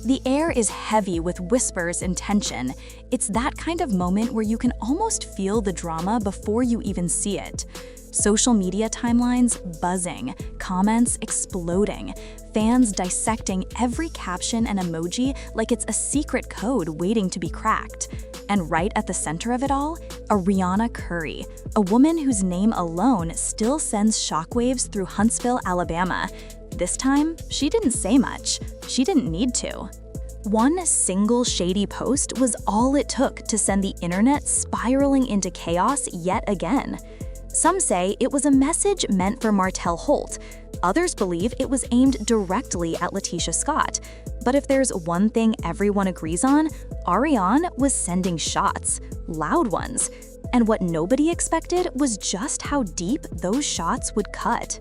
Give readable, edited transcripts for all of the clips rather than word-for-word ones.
The air is heavy with whispers and tension. It's that kind of moment where you can almost feel the drama before you even see it. Social media timelines buzzing, comments exploding, fans dissecting every caption and emoji like it's a secret code waiting to be cracked. And right at the center of it all, Arionne Curry, a woman whose name alone still sends shockwaves through Huntsville, Alabama. This time, she didn't say much. She didn't need to. One single shady post was all it took to send the internet spiraling into chaos yet again. Some say it was a message meant for Martell Holt. Others believe it was aimed directly at Latisha Scott. But if there's one thing everyone agrees on, Arionne was sending shots, loud ones. And what nobody expected was just how deep those shots would cut.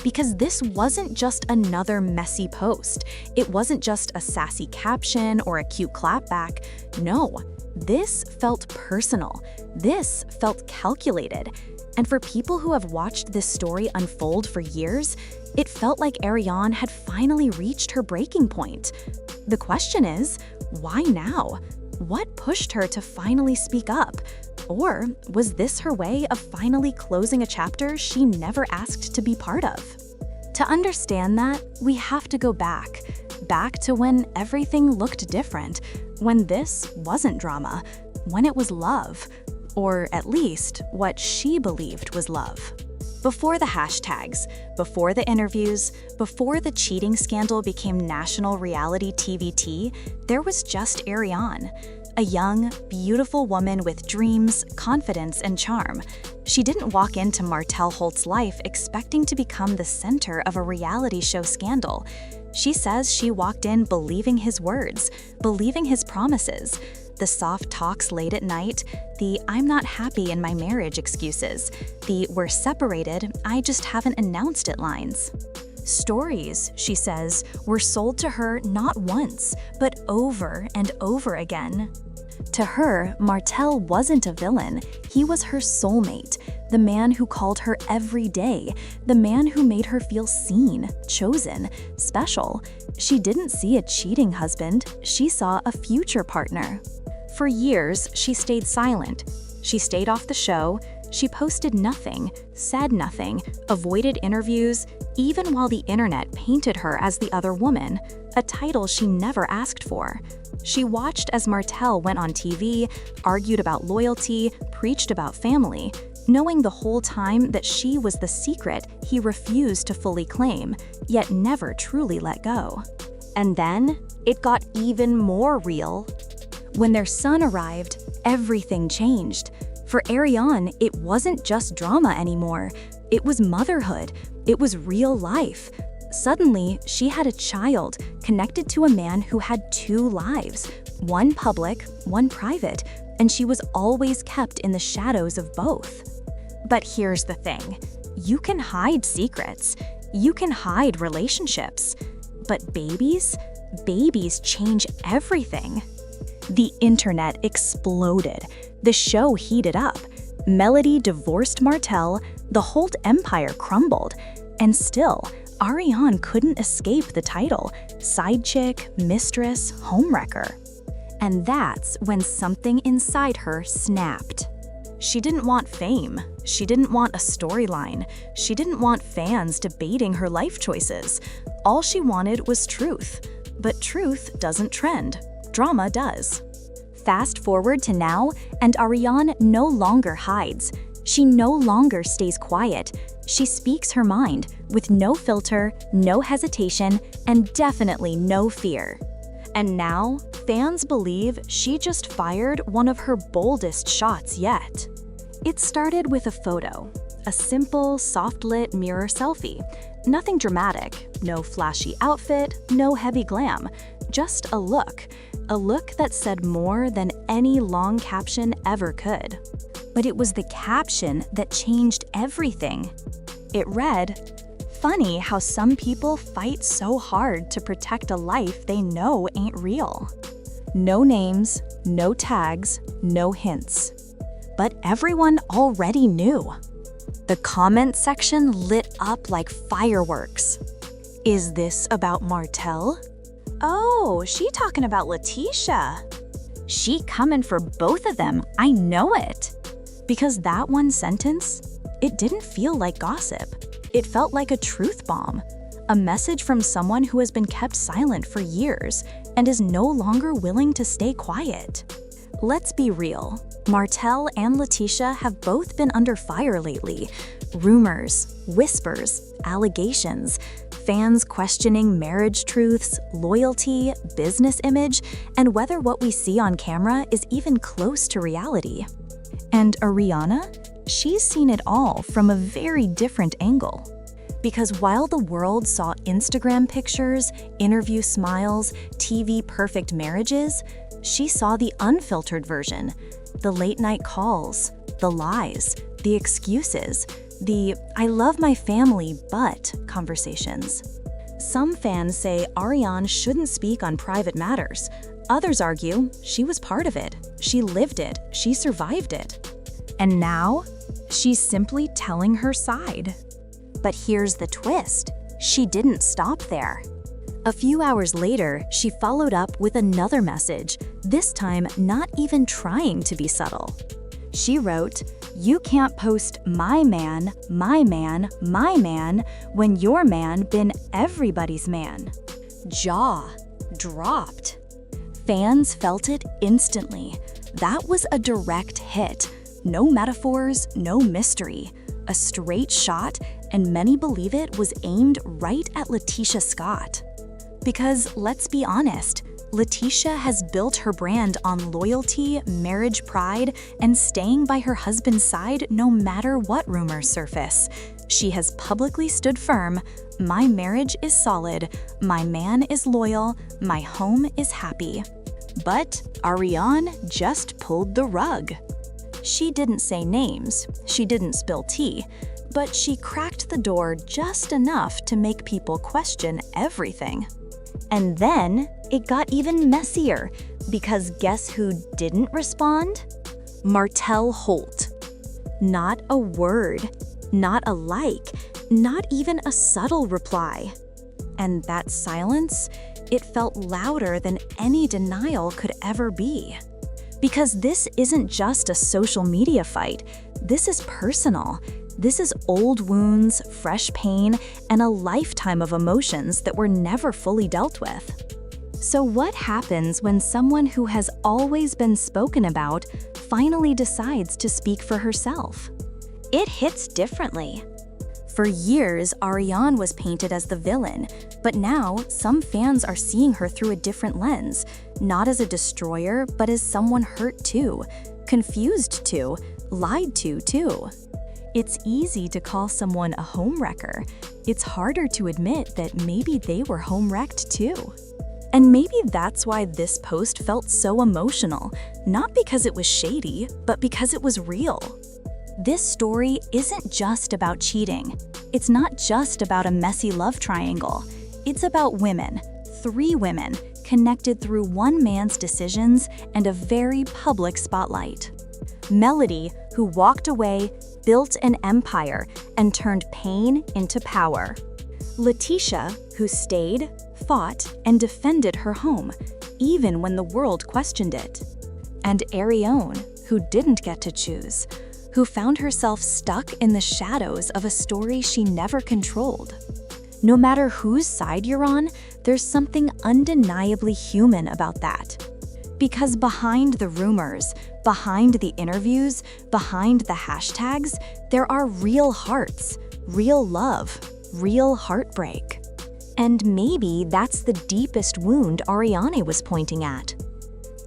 Because this wasn't just another messy post. It wasn't just a sassy caption or a cute clapback. No, this felt personal. This felt calculated. And for people who have watched this story unfold for years, it felt like Arionne had finally reached her breaking point. The question is, why now? What pushed her to finally speak up? Or was this her way of finally closing a chapter she never asked to be part of? To understand that, we have to go back to when everything looked different, when this wasn't drama, when it was love. Or at least what she believed was love. Before the hashtags, before the interviews, before the cheating scandal became national reality TV tea, there was just Arionne, a young, beautiful woman with dreams, confidence, and charm. She didn't walk into Martell Holt's life expecting to become the center of a reality show scandal. She says she walked in believing his words, believing his promises. The soft talks late at night, the "I'm not happy in my marriage" excuses, the "we're separated, I just haven't announced it" lines. Stories, she says, were sold to her not once, but over and over again. To her, Martell wasn't a villain. He was her soulmate, the man who called her every day, the man who made her feel seen, chosen, special. She didn't see a cheating husband, she saw a future partner. For years, she stayed silent. She stayed off the show. She posted nothing, said nothing, avoided interviews, even while the internet painted her as the other woman, a title she never asked for. She watched as Martell went on TV, argued about loyalty, preached about family, knowing the whole time that she was the secret he refused to fully claim, yet never truly let go. And then, it got even more real. When their son arrived, everything changed. For Arionne, it wasn't just drama anymore. It was motherhood. It was real life. Suddenly, she had a child connected to a man who had two lives, one public, one private, and she was always kept in the shadows of both. But here's the thing. You can hide secrets. You can hide relationships. But babies change everything. The internet exploded. The show heated up. Melody divorced Martell. The Holt empire crumbled. And still, Arionne couldn't escape the title: side chick, mistress, homewrecker. And that's when something inside her snapped. She didn't want fame. She didn't want a storyline. She didn't want fans debating her life choices. All she wanted was truth. But truth doesn't trend. Drama does. Fast forward to now, and Arionne no longer hides. She no longer stays quiet. She speaks her mind, with no filter, no hesitation, and definitely no fear. And now, fans believe she just fired one of her boldest shots yet. It started with a photo, a simple, soft-lit mirror selfie. Nothing dramatic, no flashy outfit, no heavy glam, just a look that said more than any long caption ever could. But it was the caption that changed everything. It read, "Funny how some people fight so hard to protect a life they know ain't real." No names, no tags, no hints. But everyone already knew. The comment section lit up like fireworks. Is this about Martell? Oh, she talking about Latisha. She coming for both of them, I know it. Because that one sentence, it didn't feel like gossip. It felt like a truth bomb. A message from someone who has been kept silent for years and is no longer willing to stay quiet. Let's be real. Martell and Latisha have both been under fire lately. Rumors, whispers, allegations, fans questioning marriage truths, loyalty, business image, and whether what we see on camera is even close to reality. And Arionne? She's seen it all from a very different angle. Because while the world saw Instagram pictures, interview smiles, TV perfect marriages, she saw the unfiltered version, the late-night calls, the lies, the excuses, the "I love my family, but" conversations. Some fans say Arionne shouldn't speak on private matters. Others argue she was part of it, she lived it, she survived it. And now, she's simply telling her side. But here's the twist. She didn't stop there. A few hours later, she followed up with another message, this time not even trying to be subtle. She wrote, "You can't post my man, my man, my man, when your man been everybody's man." Jaw dropped. Fans felt it instantly. That was a direct hit. No metaphors, no mystery. A straight shot, and many believe it was aimed right at Latisha Scott. Because let's be honest, Latisha has built her brand on loyalty, marriage pride, and staying by her husband's side no matter what rumors surface. She has publicly stood firm, "My marriage is solid, my man is loyal, my home is happy." But Arionne just pulled the rug. She didn't say names, she didn't spill tea, but she cracked the door just enough to make people question everything. And then it got even messier, because guess who didn't respond? Martell Holt. Not a word, not a like, not even a subtle reply. And that silence, it felt louder than any denial could ever be. Because this isn't just a social media fight, this is personal. This is old wounds, fresh pain, and a lifetime of emotions that were never fully dealt with. So what happens when someone who has always been spoken about finally decides to speak for herself? It hits differently. For years, Arionne was painted as the villain, but now some fans are seeing her through a different lens, not as a destroyer, but as someone hurt too, confused too, lied to too. It's easy to call someone a homewrecker. It's harder to admit that maybe they were home-wrecked too. And maybe that's why this post felt so emotional, not because it was shady, but because it was real. This story isn't just about cheating. It's not just about a messy love triangle. It's about women, 3 women, connected through one man's decisions and a very public spotlight. Melody, who walked away, built an empire, and turned pain into power. Latisha, who stayed, fought, and defended her home, even when the world questioned it. And Arionne, who didn't get to choose, who found herself stuck in the shadows of a story she never controlled. No matter whose side you're on, there's something undeniably human about that. Because behind the rumors, behind the interviews, behind the hashtags, there are real hearts, real love, real heartbreak. And maybe that's the deepest wound Arionne was pointing at.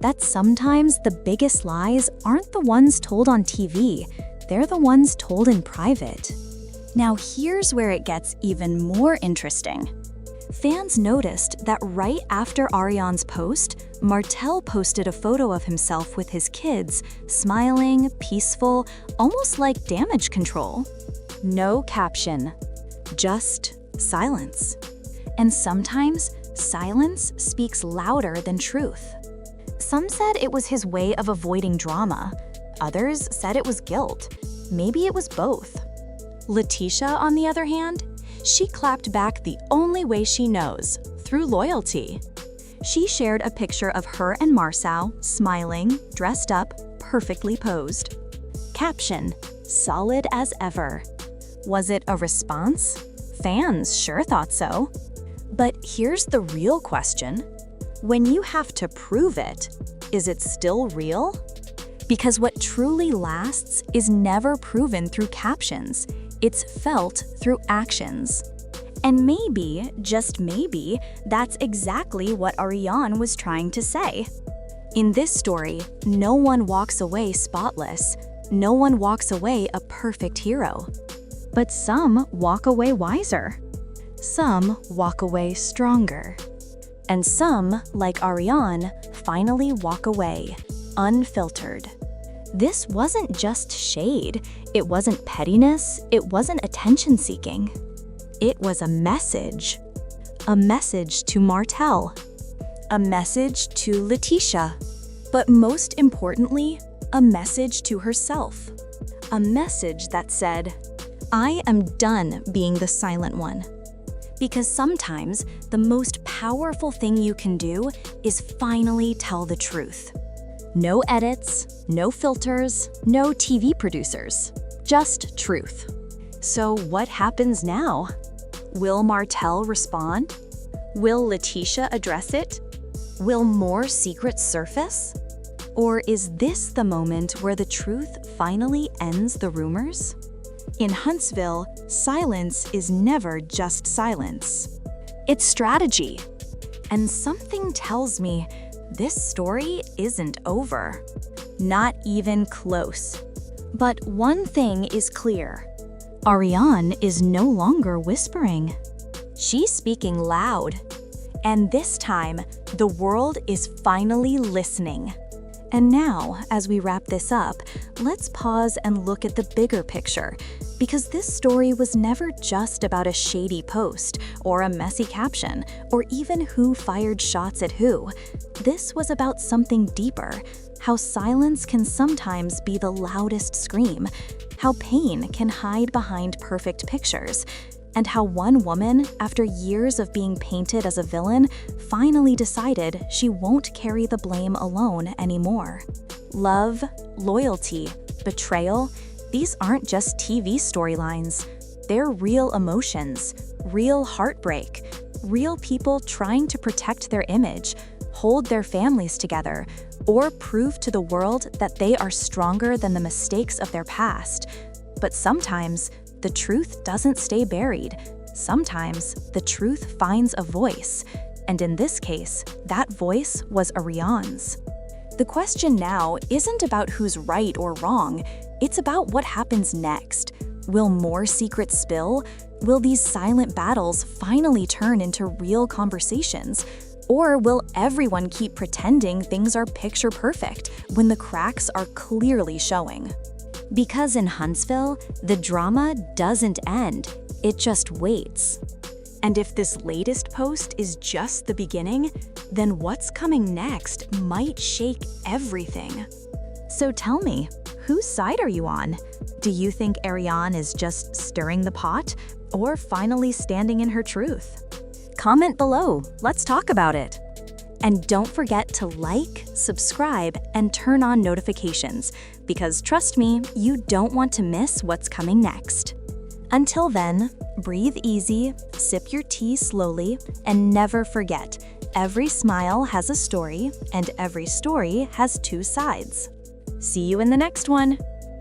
That sometimes the biggest lies aren't the ones told on TV, they're the ones told in private. Now here's where it gets even more interesting. Fans noticed that right after Arionne's post, Martell posted a photo of himself with his kids, smiling, peaceful, almost like damage control. No caption, just silence. And sometimes, silence speaks louder than truth. Some said it was his way of avoiding drama. Others said it was guilt. Maybe it was both. Latisha, on the other hand, she clapped back the only way she knows, through loyalty. She shared a picture of her and Marcel, smiling, dressed up, perfectly posed. Caption: solid as ever. Was it a response? Fans sure thought so. But here's the real question. When you have to prove it, is it still real? Because what truly lasts is never proven through captions. It's felt through actions. And maybe, just maybe, that's exactly what Arionne was trying to say. In this story, no one walks away spotless. No one walks away a perfect hero. But some walk away wiser. Some walk away stronger. And some, like Arionne, finally walk away, unfiltered. This wasn't just shade. It wasn't pettiness. It wasn't attention-seeking. It was a message. A message to Martell. A message to Latisha. But most importantly, a message to herself. A message that said, I am done being the silent one. Because sometimes the most powerful thing you can do is finally tell the truth. No edits, no filters, no TV producers, just truth. So what happens now? Will Martell respond? Will Latisha address it? Will more secrets surface? Or is this the moment where the truth finally ends the rumors? In Huntsville, silence is never just silence. It's strategy. And something tells me this story isn't over. Not even close. But one thing is clear. Arionne is no longer whispering. She's speaking loud. And this time, the world is finally listening. And now, as we wrap this up, let's pause and look at the bigger picture, because this story was never just about a shady post, or a messy caption, or even who fired shots at who. This was about something deeper, how silence can sometimes be the loudest scream, how pain can hide behind perfect pictures, and how one woman, after years of being painted as a villain, finally decided she won't carry the blame alone anymore. Love, loyalty, betrayal, these aren't just TV storylines. They're real emotions, real heartbreak, real people trying to protect their image, hold their families together, or prove to the world that they are stronger than the mistakes of their past. But sometimes, the truth doesn't stay buried. Sometimes, the truth finds a voice. And in this case, that voice was Arionne's. The question now isn't about who's right or wrong. It's about what happens next. Will more secrets spill? Will these silent battles finally turn into real conversations? Or will everyone keep pretending things are picture perfect when the cracks are clearly showing? Because in Huntsville, the drama doesn't end, it just waits. And if this latest post is just the beginning, then what's coming next might shake everything. So tell me, whose side are you on? Do you think Arionne is just stirring the pot, or finally standing in her truth? Comment below, let's talk about it. And don't forget to like, subscribe, and turn on notifications, because trust me, you don't want to miss what's coming next. Until then, breathe easy, sip your tea slowly, and never forget, every smile has a story, and every story has two sides. See you in the next one.